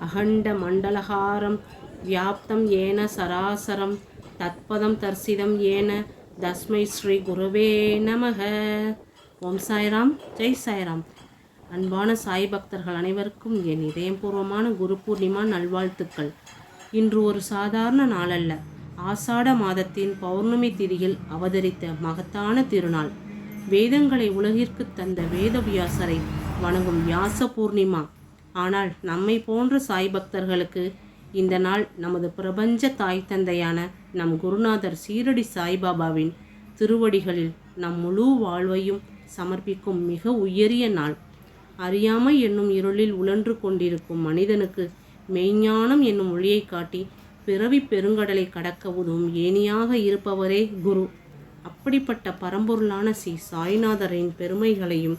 அகண்ட மண்டலகாரம் வியாப்தம் ஏன சராசரம் தத்பதம் தர்சிதம் ஏன தஸ்மை ஸ்ரீ குருவே நமக. ஓம் சாய்ராம், ஜெய் சாய்ராம். அன்பான சாய் பக்தர்கள் அனைவருக்கும் என் இதயபூர்வமான குரு பூர்ணிமா நல்வாழ்த்துக்கள். இன்று ஒரு சாதாரண நாளல்ல, ஆசாட மாதத்தின் பௌர்ணமி திதியில் அவதரித்த மகத்தான திருநாள். வேதங்களை உலகிற்கு தந்த வேதவியாசரை வணங்கும் வியாச பூர்ணிமா. ஆனால் நம்மை போன்ற சாய் பக்தர்களுக்கு இந்த நாள் நமது பிரபஞ்ச தாய் தந்தையான நம் குருநாதர் சீரடி சாய்பாபாவின் திருவடிகளில் நம் முழு வாழ்வையும் சமர்ப்பிக்கும் மிக உயரிய நாள். அறியாமை என்னும் இருளில் உழன்று கொண்டிருக்கும் மனிதனுக்கு மெய்ஞானம் என்னும் ஒளியை காட்டி பிறவி பெருங்கடலை கடக்க உதவும் ஏணியாக இருப்பவரே குரு. அப்படிப்பட்ட பரம்பொருளான ஸ்ரீ சாய்நாதரின் பெருமைகளையும்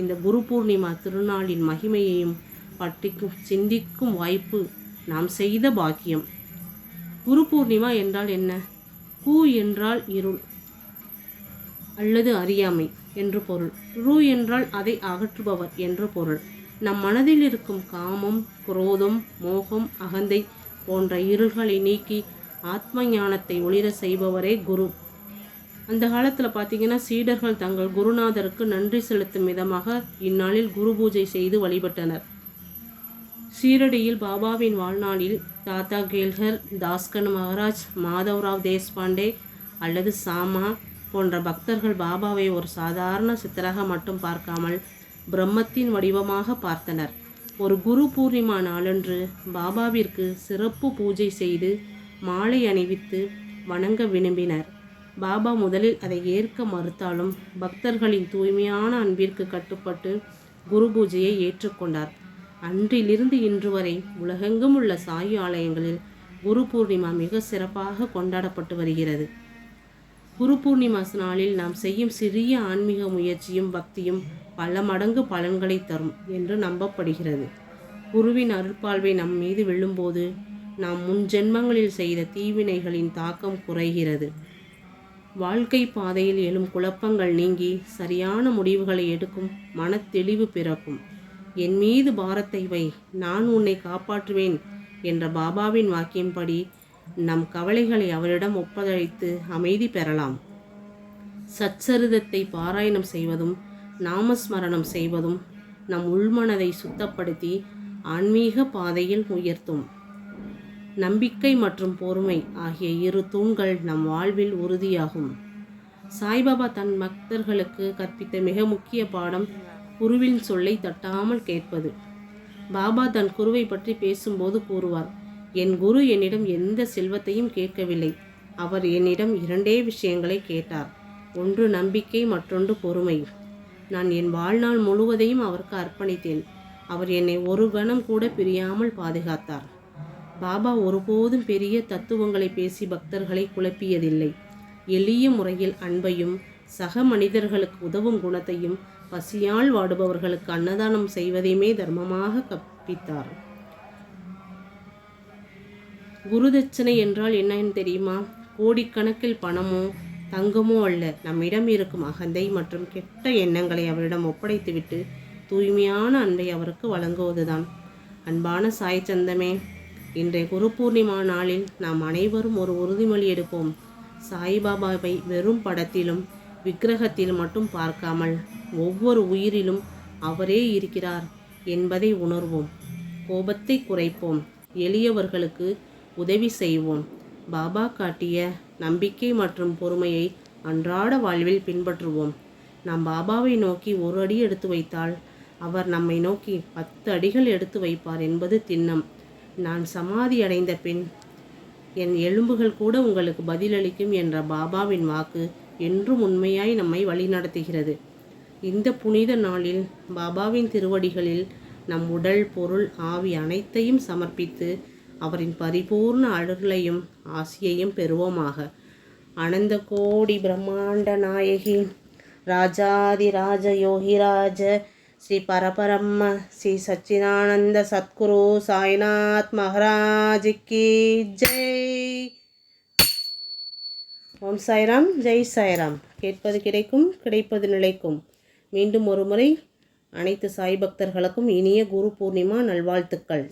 இந்த குரு பூர்ணிமா திருநாளின் மகிமையையும் பற்றிக்கும் சிந்திக்கும் வாய்ப்பு நாம் செய்த பாக்கியம். குரு பூர்ணிமா என்றால் என்ன? கு என்றால் இருள் அல்லது அறியாமை என்று பொருள். ரு என்றால் அதை அகற்றுபவர் என்று பொருள். நம் மனதில் இருக்கும் காமம், குரோதம், மோகம், அகந்தை போன்ற இருள்களை நீக்கி ஆத்ம ஞானத்தை ஒளிர செய்பவரே குரு. அந்த காலத்தில் பார்த்திங்கன்னா சீடர்கள் தங்கள் குருநாதருக்கு நன்றி செலுத்தும் விதமாக இந்நாளில் குரு பூஜை செய்து வழிபட்டனர். சீரடியில் பாபாவின் வாழ்நாளில் தாத்தா கேல்கர், தாஸ்கன் மகாராஜ், மாதவ்ராவ் தேஷ்பாண்டே அல்லது சாமா போன்ற பக்தர்கள் பாபாவை ஒரு சாதாரண சித்தராக மட்டும் பார்க்காமல் பிரம்மத்தின் வடிவமாக பார்த்தனர். ஒரு குரு பூர்ணிமா நாளன்று பாபாவிற்கு சிறப்பு பூஜை செய்து மாலை அணிவித்து வணங்க விரும்பினர். பாபா முதலில் அதை ஏற்க மறுத்தாலும் பக்தர்களின் தூய்மையான அன்பிற்கு கட்டுப்பட்டு குரு பூஜையை ஏற்றுக்கொண்டார். அன்றிலிருந்து இன்று வரை உலகெங்கும் உள்ள சாய் ஆலயங்களில் குரு பூர்ணிமா மிக சிறப்பாக கொண்டாடப்பட்டு வருகிறது. குரு பூர்ணிமா நாளில் நாம் செய்யும் சிறிய ஆன்மீக முயற்சியும் பக்தியும் பல மடங்கு பலன்களை தரும் என்று நம்பப்படுகிறது. குருவின் அருட்பார்வை நம் மீது விழும்போது நாம் முன் ஜென்மங்களில் செய்த தீவினைகளின் தாக்கம் குறைகிறது. வாழ்க்கை பாதையில் எழும் குழப்பங்கள் நீங்கி சரியான முடிவுகளை எடுக்கும் மனத்தெளிவு பிறக்கும். என் மீது பாரத்தை வை, நான் உன்னை காப்பாற்றுவேன் என்ற பாபாவின் வாக்கியம்படி நம் கவலைகளை அவரிடம் ஒப்படைத்து அமைதி பெறலாம். சச்சரிதத்தை பாராயணம் செய்வதும் நாமஸ்மரணம் செய்வதும் நம் உள்மனதை சுத்தப்படுத்தி ஆன்மீக பாதையில் உயர்த்தும். நம்பிக்கை மற்றும் பொறுமை ஆகிய இரு தூண்கள் நம் வாழ்வில் உறுதியாகும். சாய்பாபா தன் பக்தர்களுக்கு கற்பித்த மிக முக்கிய பாடம் குருவின் சொல்லை தட்டாமல் கேட்பது. பாபா தன் குருவை பற்றி பேசும்போது கூறுவார், என் குரு என்னிடம் எந்த செல்வத்தையும் கேட்கவில்லை. அவர் என்னிடம் இரண்டே விஷயங்களை கேட்டார். ஒன்று நம்பிக்கை, மற்றொன்று பொறுமை. நான் என் வாழ்நாள் முழுவதையும் அவருக்கு அர்ப்பணித்தேன். அவர் என்னை ஒரு கணம் கூட பிரியாமல் பாதுகாத்தார். பாபா ஒருபோதும் பெரிய தத்துவங்களை பேசி பக்தர்களை குழப்பியதில்லை. எளிய முறையில் அன்பையும் சக மனிதர்களுக்கு உதவும் குணத்தையும் பசியால் வாடுபவர்களுக்கு அன்னதானம் செய்வதையுமே தர்மமாக கற்பித்தார். குருதட்சணை என்றால் என்னன்னு தெரியுமா? கோடிக்கணக்கில் பணமோ தங்கமோ அல்ல, நம்மிடம் இருக்கும் அகந்தை மற்றும் கெட்ட எண்ணங்களை அவரிடம் ஒப்படைத்துவிட்டு தூய்மையான அன்பை அவருக்கு வழங்குவதுதான். அன்பான சாய் சந்தமே, இன்றைய குரு பூர்ணிமா நாளில் நாம் அனைவரும் ஒரு உறுதிமொழி எடுப்போம். சாய்பாபாவை வெறும் படத்திலும் விக்கிரகத்தில் மட்டும் பார்க்காமல் ஒவ்வொரு உயிரிலும் அவரே இருக்கிறார் என்பதை உணர்வோம். கோபத்தை குறைப்போம், எளியவர்களுக்கு உதவி செய்வோம். பாபா காட்டிய நம்பிக்கை மற்றும் பொறுமையை அன்றாட வாழ்வில் பின்பற்றுவோம். நாம் பாபாவை நோக்கி ஒரு அடி எடுத்து வைத்தால் அவர் நம்மை நோக்கி 10 அடிகள் எடுத்து வைப்பார் என்பது திண்ணம். நான் சமாதி அடைந்த பின் என் எலும்புகள் கூட உங்களுக்கு பதிலளிக்கும் என்ற பாபாவின் வாக்கு என்றும் உண்மையாய் நம்மை வழிநடத்துகிறது. இந்த புனித நாளில் பாபாவின் திருவடிகளில் நம் உடல், பொருள், ஆவி அனைத்தையும் சமர்ப்பித்து அவரின் பரிபூர்ண அருளையும் ஆசியையும் பெறுவோமாக. அனந்த கோடி பிரம்மாண்ட நாயகி ராஜாதி ராஜ யோகிராஜ ஸ்ரீ பரபரம்ம ஸ்ரீ சச்சிதானந்த சத்குரு சாய்நாத் மகாராஜுக்கு ஜெய். ஓம் சாய்ராம், ஜெய் சாய்ராம். கேட்பது கிடைக்கும், கிடைப்பது நிலைக்கும். மீண்டும் ஒரு முறை அனைத்து சாய் பக்தர்களுக்கும் இனிய குரு பூர்ணிமா நல்வாழ்த்துக்கள்.